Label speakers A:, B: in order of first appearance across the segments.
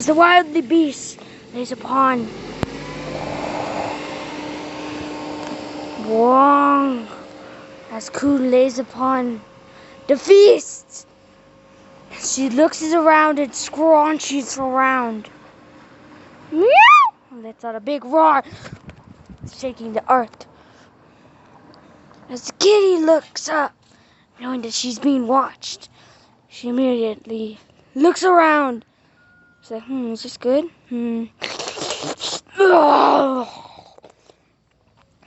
A: The wildly beast lays upon Wong as Coon lays upon the feast. She looks around and scrunches around. Meow! Lets out a big roar, shaking the earth. As the kitty looks up, knowing that she's being watched, she immediately looks around. She's like, is this good?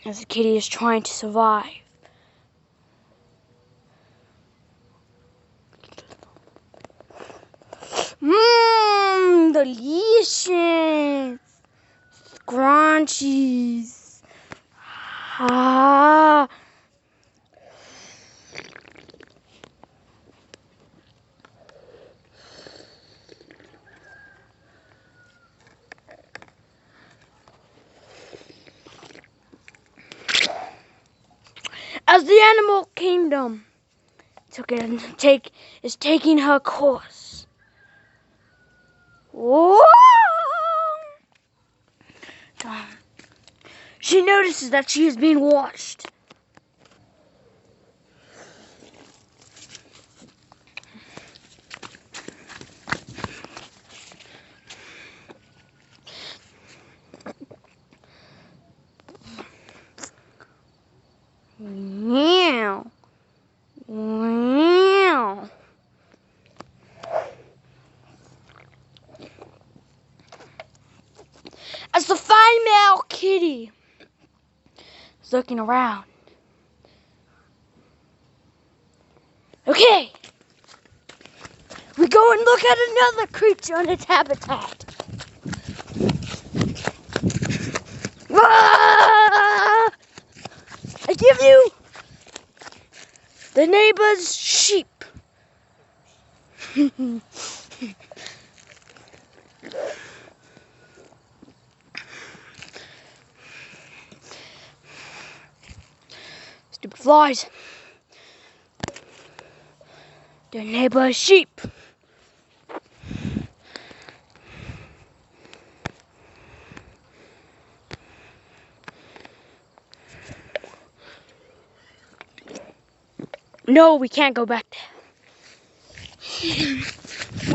A: As the kitty is trying to survive. Delicious. Scrunchies. Ah. As the animal kingdom is taking her course. Whoa! She notices that she is being watched. Meow. Meow. As the female kitty is looking around. Okay. We go and look at another creature in its habitat. Ah! I give you the neighbor's sheep. Stupid flies. The neighbor's sheep. No, we can't go back there.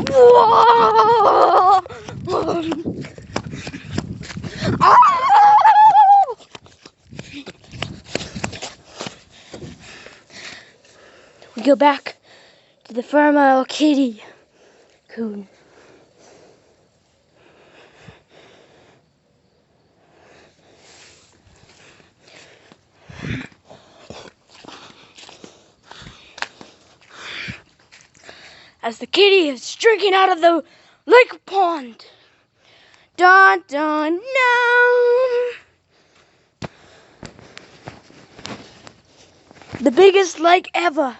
A: Whoa! We go back to the female kitty coon. As the kitty is drinking out of the lake pond. Dun dun dun. The biggest lake ever.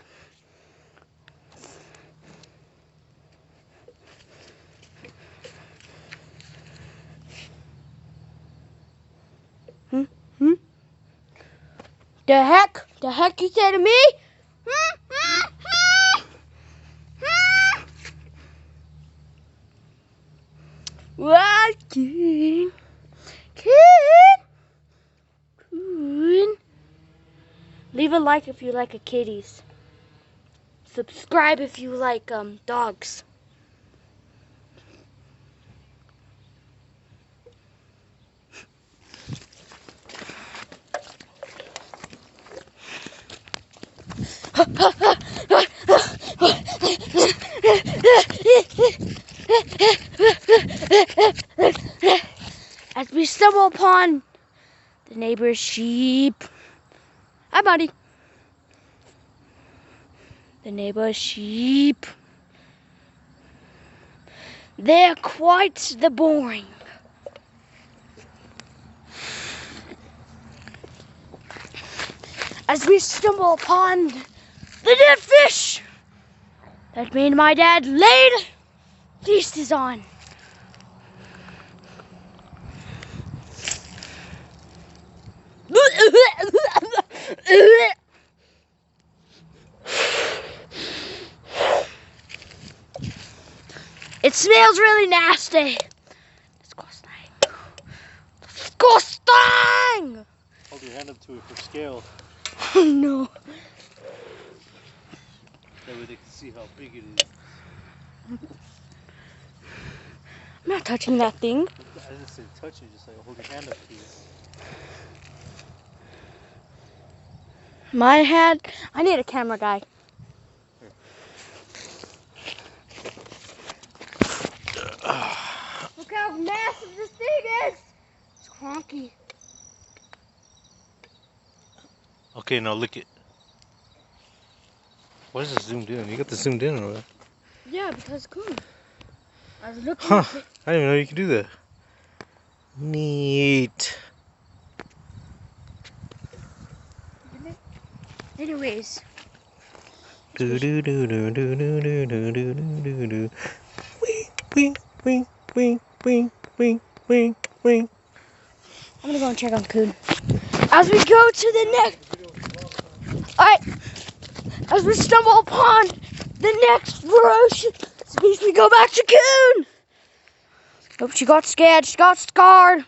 A: The heck? The heck you say to me? Walking, coon. Leave a like if you like kitties. Subscribe if you like dogs. As we stumble upon the neighbor's sheep. Hi, buddy. The neighbor's sheep. They're quite the boring. As we stumble upon the dead fish that me and my dad laid feast is on. It smells really nasty. disgusting!
B: Hold your hand up to it for scale.
A: No.
B: That way they can see how big it is.
A: I'm not touching that thing.
B: I didn't say touch it, just like hold your hand up to it.
A: My hand. I need a camera guy.
B: Here.
A: Look how massive this thing is. It's cronky.
B: Okay, now lick it. What is this zoomed in? You got this zoomed in or what?
A: Yeah, because cool. I was looking
B: Huh.
A: at it.
B: I didn't even know you could do that. Neat.
A: Anyways.
B: Do do do do do do do do do do do. Wink, wink, wink, wink, wink, wink, wink.
A: I'm gonna go and check on Coon. As we go to the next. Alright. As we stumble upon the next ferocious species, we go back to Coon. Hope she got scared. She got scarred.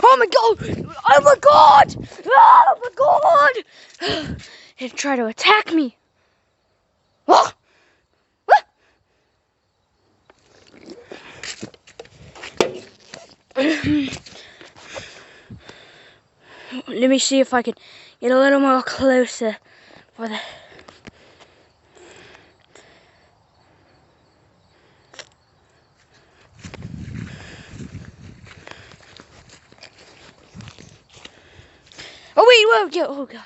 A: Oh my god! Oh my god! Oh my god! It tried to attack me. Oh! Let me see if I can get a little more closer for the. Oh wait, whoa, oh god.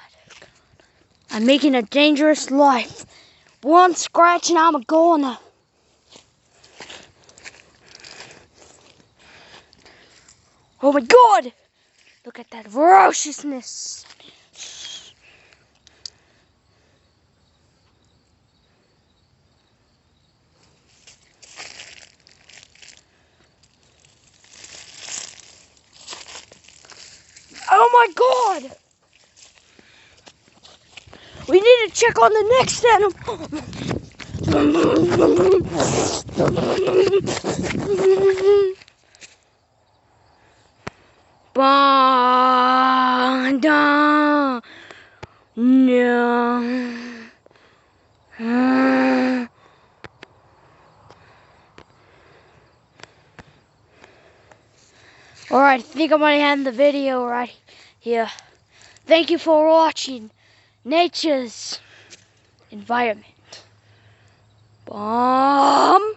A: I'm making a dangerous life. One scratch and I'm a goner. Oh my god! Look at that ferociousness. Oh my god! We need to check on the next animal. Banda. No. Alright, I think I'm gonna end the video right here. Thank you for watching Nature's Environment. Bomb.